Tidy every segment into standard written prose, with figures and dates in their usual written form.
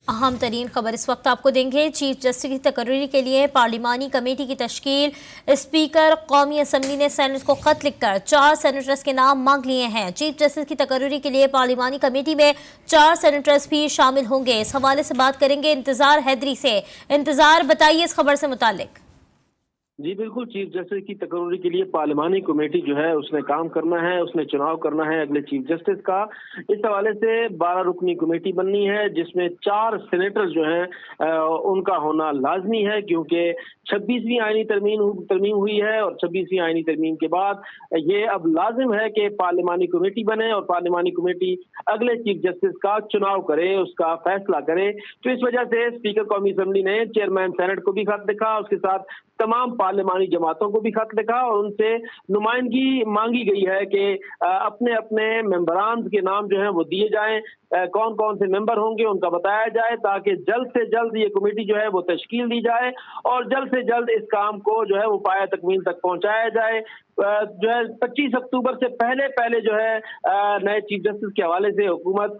اہم ترین خبر اس وقت آپ کو دیں گے۔ چیف جسٹس کی تقرری کے لیے پارلیمانی کمیٹی کی تشکیل۔ اسپیکر قومی اسمبلی نے سینٹ کو خط لکھ کر 4 سینیٹرز کے نام مانگ لیے ہیں۔ چیف جسٹس کی تقرری کے لیے پارلیمانی کمیٹی میں 4 سینیٹرز بھی شامل ہوں گے۔ اس حوالے سے بات کریں گے انتظار حیدری سے۔ انتظار، بتائیے اس خبر سے متعلق۔ جی بالکل، چیف جسٹس کی تقرری کے لیے پارلیمانی کمیٹی جو ہے اس نے کام کرنا ہے، اس نے چناؤ کرنا ہے اگلے چیف جسٹس کا۔ اس حوالے سے 12 رکنی کمیٹی بننی ہے جس میں 4 سینیٹر جو ہیں ان کا ہونا لازمی ہے، کیونکہ 26ویں آئینی ترمیم ہوئی ہے اور 26ویں آئینی ترمیم کے بعد یہ اب لازم ہے کہ پارلیمانی کمیٹی بنے اور پارلیمانی کمیٹی اگلے چیف جسٹس کا چناؤ کرے، اس کا فیصلہ کرے۔ تو اس وجہ سے اسپیکر قومی اسمبلی نے چیئرمین سینٹ کو بھی خط لکھا، اس کے ساتھ تمام پارلیمانی جماعتوں کو بھی خط لکھا اور ان سے نمائندگی مانگی گئی ہے کہ اپنے اپنے ممبران کے نام جو ہیں وہ دیے جائیں، کون کون سے ممبر ہوں گے ان کا بتایا جائے، تاکہ جلد سے جلد یہ کمیٹی جو ہے وہ تشکیل دی جائے اور جلد سے جلد اس کام کو جو ہے وہ پایہ تکمیل تک پہنچایا جائے۔ جو ہے 25 اکتوبر سے پہلے جو ہے نئے چیف جسٹس کے حوالے سے حکومت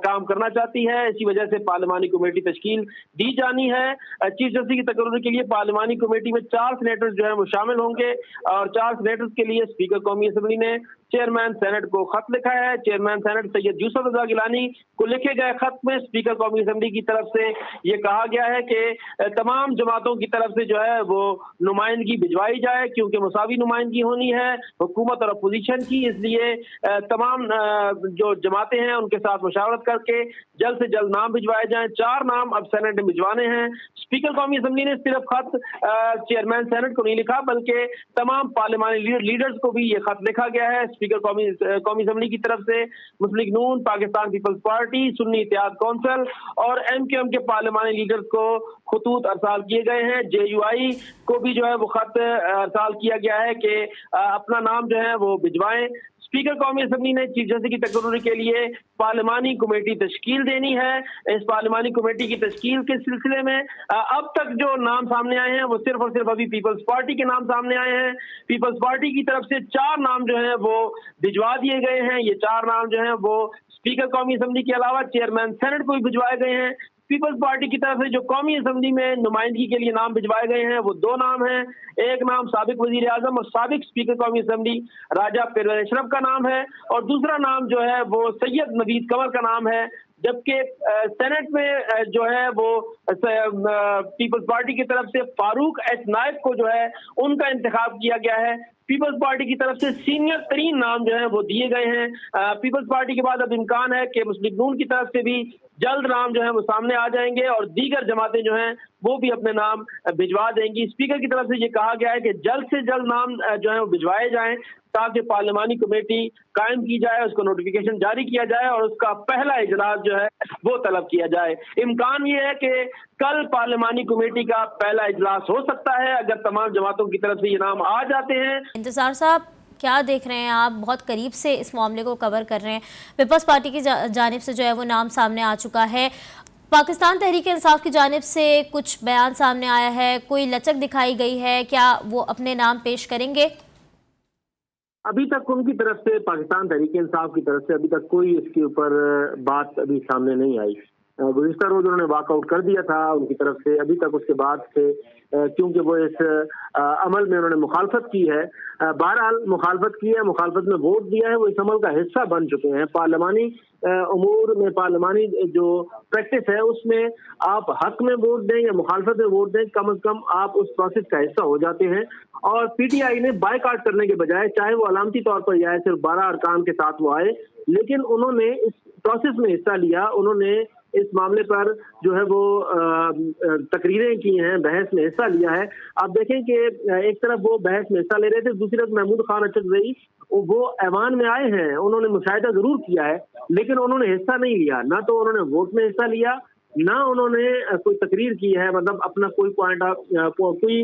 کام کرنا چاہتی ہے، اسی وجہ سے پارلیمانی کمیٹی تشکیل دی جانی ہے۔ چیف جسٹس کی تقرری کے لیے پارلیمانی کمیٹی میں 4 سینیٹرز جو ہیں وہ شامل ہوں گے اور 4 سینیٹرز کے لیے اسپیکر قومی اسمبلی نے چیئرمین سینٹ کو خط لکھا ہے۔ چیئرمین سینٹ سید یوسف رضا گیلانی کو لکھے گئے خط میں اسپیکر قومی اسمبلی کی طرف سے یہ کہا گیا ہے کہ تمام جماعتوں کی طرف سے جو ہے وہ نمائندگی بھجوائی جائے، کیونکہ مساوی نمائندگی ہونی ہے حکومت اور اپوزیشن کی، اس لیے تمام جو جماعتیں ہیں ان کے ساتھ مشاورت کر کے جلد سے جلد نام بھجوائے جائیں۔ 4 نام اب سینٹ نے بھجوانے ہیں۔ اسپیکر قومی اسمبلی نے صرف خط چیئرمین سینٹ کو نہیں لکھا بلکہ تمام پارلیمانی لیڈرز کو بھی یہ خط لکھا گیا ہے۔ اسپیکر قومی اسمبلی کی طرف سے مسلم لیگ نون، پاکستان پیپلز پارٹی، سنی اتحاد کونسل اور ایم کے پارلیمانی لیڈرز کو خطوط ارسال کیے گئے ہیں۔ JUI کو بھی جو ہے وہ خط ارسال کیا گیا ہے کہ اپنا نام جو ہے وہ بھجوائیں۔ اسپیکر قومی اسمبلی نے چیف جسٹس کی تقرری کے لیے پارلیمانی کمیٹی تشکیل دینی ہے۔ اس پارلیمانی کمیٹی کی تشکیل کے سلسلے میں اب تک جو نام سامنے آئے ہیں وہ صرف اور صرف ابھی پیپلز پارٹی کے نام سامنے آئے ہیں۔ پیپلز پارٹی کی طرف سے 4 نام جو ہیں وہ بھجوا دیے گئے ہیں۔ یہ 4 نام جو ہیں وہ اسپیکر قومی اسمبلی کے علاوہ چیئرمین سینٹ کو بھی بھجوائے گئے ہیں۔ پیپلز پارٹی کی طرف سے جو قومی اسمبلی میں نمائندگی کے لیے نام بھجوائے گئے ہیں وہ 2 نام ہیں۔ ایک نام سابق وزیر اعظم اور سابق اسپیکر قومی اسمبلی راجہ پرویز اشرف کا نام ہے اور دوسرا نام جو ہے وہ سید نوید قمر کا نام ہے، جبکہ سینٹ میں جو ہے وہ پیپلز پارٹی کی طرف سے فاروق ایچ نائب کو جو ہے ان کا انتخاب کیا گیا ہے۔ پیپلز پارٹی کی طرف سے سینئر ترین نام جو ہیں وہ دیے گئے ہیں۔ پیپلز پارٹی کے بعد اب امکان ہے کہ مسلم لیگ نون کی طرف سے بھی جلد نام جو ہیں وہ سامنے آ جائیں گے اور دیگر جماعتیں جو ہیں وہ بھی اپنے نام بھجوا دیں گی۔ اسپیکر کی طرف سے یہ کہا گیا ہے کہ جلد سے جلد نام جو ہیں وہ بھجوائے جائیں تاکہ پارلیمانی کمیٹی قائم کی جائے، اس کو نوٹیفیکیشن جاری کیا جائے اور اس کا پہلا اجلاس جو ہے وہ طلب کیا جائے۔ امکان یہ ہے کہ کل پارلیمانی کمیٹی کا پہلا اجلاس ہو سکتا ہے اگر تمام جماعتوں کی طرف سے یہ نام آ جاتے ہیں۔ انتظار صاحب، کیا دیکھ رہے ہیں آپ؟ بہت قریب سے اس معاملے کو کور کر رہے ہیں۔ پیپلز پارٹی کی جانب سے جو ہے وہ نام سامنے آ چکا ہے، پاکستان تحریک انصاف کی جانب سے کچھ بیان سامنے آیا ہے، کوئی لچک دکھائی گئی ہے، کیا وہ اپنے نام پیش کریں گے؟ ابھی تک ان کی طرف سے پاکستان تحریک انصاف کی طرف سے ابھی تک کوئی اس کے اوپر بات ابھی سامنے نہیں آئی۔ گزشتہ روز انہوں نے واک آؤٹ کر دیا تھا ان کی طرف سے، ابھی تک اس کے بعد سے کیونکہ وہ اس عمل میں انہوں نے مخالفت کی ہے، بہرحال مخالفت کی ہے، مخالفت میں ووٹ دیا ہے، وہ اس عمل کا حصہ بن چکے ہیں۔ پارلیمانی امور میں پارلیمانی جو پریکٹس ہے اس میں آپ حق میں ووٹ دیں یا مخالفت میں ووٹ دیں، کم از کم آپ اس پروسیس کا حصہ ہو جاتے ہیں۔ اور PTI نے بائیکاٹ کرنے کے بجائے، چاہے وہ علامتی طور پر یا صرف 12 ارکان کے ساتھ وہ آئے، لیکن انہوں نے اس پروسیس میں حصہ لیا، انہوں نے اس معاملے پر جو ہے وہ تقریریں کی ہیں، بحث میں حصہ لیا ہے۔ آپ دیکھیں کہ ایک طرف وہ بحث میں حصہ لے رہے تھے، دوسری طرف محمود خان اچکزئی وہ ایوان میں آئے ہیں، انہوں نے مشاہدہ ضرور کیا ہے لیکن انہوں نے حصہ نہیں لیا، نہ تو انہوں نے ووٹ میں حصہ لیا، نہ انہوں نے کوئی تقریر کی ہے، مطلب اپنا کوئی